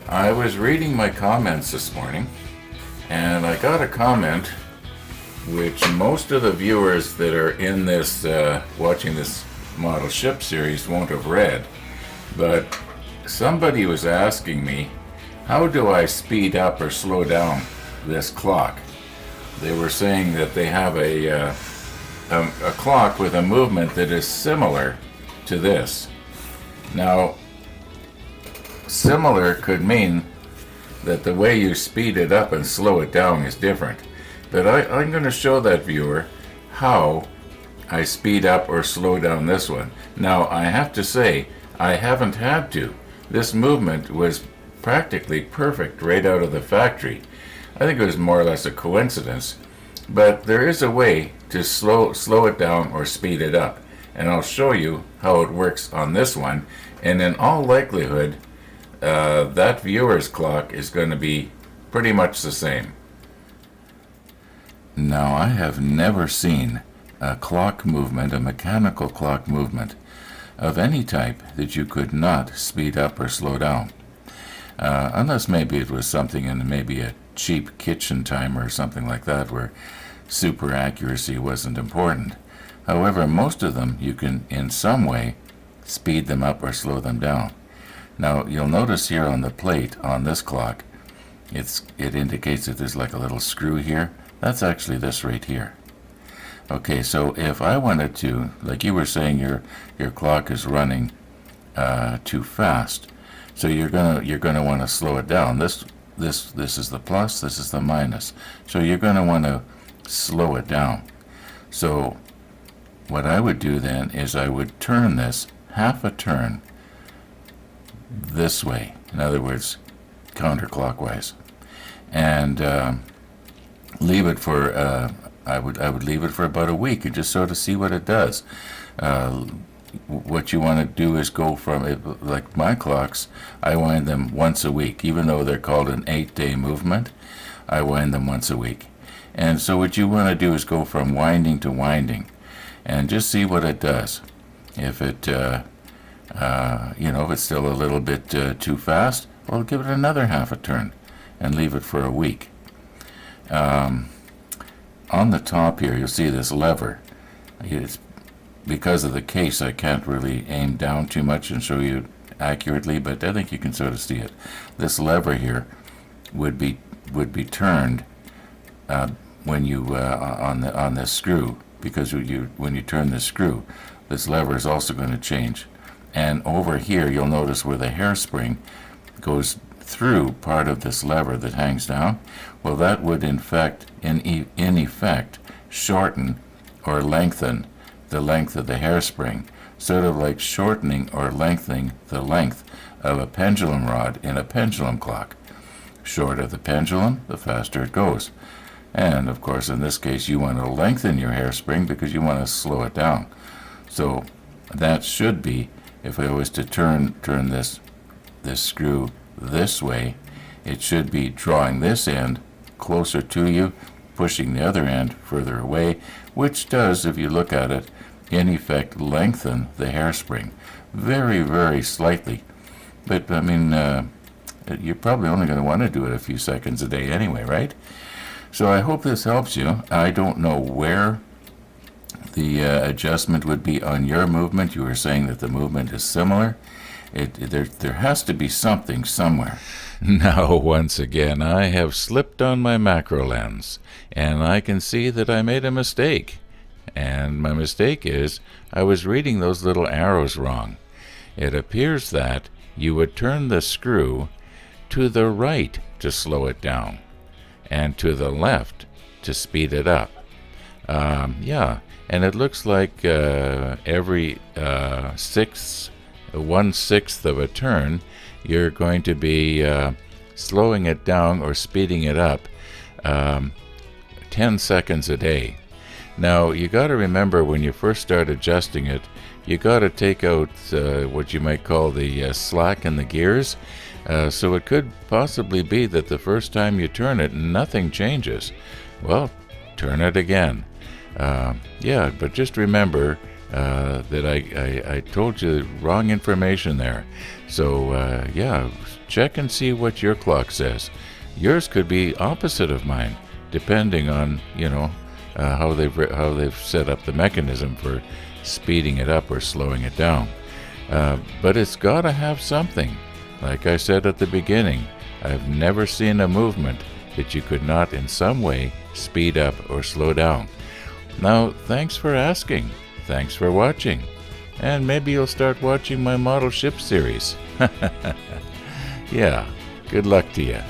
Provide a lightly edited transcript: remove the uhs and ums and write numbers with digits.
I was reading my comments this morning, and I got a comment which most of the viewers that are in this, watching this model ship series won't have read. But somebody was asking me, how do I speed up or slow down this clock? They were saying that they have a clock with a movement that is similar to this. Now, similar could mean that the way you speed it up and slow it down is different. But I'm going to show that viewer how I speed up or slow down this one. Now, I have to say, I haven't had to. This movement was practically perfect right out of the factory. I think it was more or less a coincidence. But there is a way to slow it down or speed it up. And I'll show you how it works on this one. And in all likelihood, that viewer's clock is going to be pretty much the same. Now, I have never seen a clock movement, a mechanical clock movement of any type that you could not speed up or slow down. Unless maybe it was something in maybe a cheap kitchen timer or something like that where super accuracy wasn't important. However, most of them you can in some way speed them up or slow them down. Now, you'll notice here on the plate on this clock, it indicates that there's like a little screw here. That's actually this right here. Okay, so if I wanted to, like you were saying, your clock is running too fast, so you're gonna want to slow it down. This is the plus, this is the minus. So you're gonna want to slow it down. So what I would do then is I would turn this half a turn this way. In other words, counterclockwise, and leave it for I would leave it for about a week and just sort of see what it does. What you want to do is go from it, like my clocks, I wind them once a week, even though they're called an 8-day movement. I wind them once a week, and so what you want to do is go from winding to winding, and just see what it does. If it if it's still a little bit too fast, well, give it another half a turn and leave it for a week. On the top here, you'll see this lever. It's because of the case, I can't really aim down too much and show you accurately, but I think you can sort of see it. This lever here would be turned when you on this screw, because when you turn this screw, this lever is also going to change. And over here, you'll notice where the hairspring goes through part of this lever that hangs down. Well, that would in effect shorten or lengthen the length of the hairspring, sort of like shortening or lengthening the length of a pendulum rod in a pendulum clock. Shorter the pendulum, the faster it goes. And of course, in this case, you want to lengthen your hairspring because you want to slow it down. So that should be, if I was to turn this screw this way, it should be drawing this end closer to you, pushing the other end further away, which does, if you look at it, in effect lengthen the hairspring very, very slightly. But I mean, you're probably only going to want to do it a few seconds a day anyway, right? So I hope this helps you. I don't know where the adjustment would be on your movement. You were saying that the movement is similar. There has to be something somewhere. Now, once again, I have slipped on my macro lens, and I can see that I made a mistake. And my mistake is I was reading those little arrows wrong. It appears that you would turn the screw to the right to slow it down, and to the left to speed it up. And it looks like every 1/6 of a turn, you're going to be slowing it down or speeding it up 10 seconds a day. Now, you got to remember when you first start adjusting it, you got to take out what you might call the slack in the gears. So it could possibly be that the first time you turn it, nothing changes. Well, turn it again. But just remember that I told you wrong information there. So yeah, check and see what your clock says. Yours could be opposite of mine, depending on how they've set up the mechanism for speeding it up or slowing it down. But it's got to have something. Like I said at the beginning, I've never seen a movement that you could not in some way speed up or slow down. Now, thanks for asking. Thanks for watching. And maybe you'll start watching my model ship series. Yeah, good luck to you.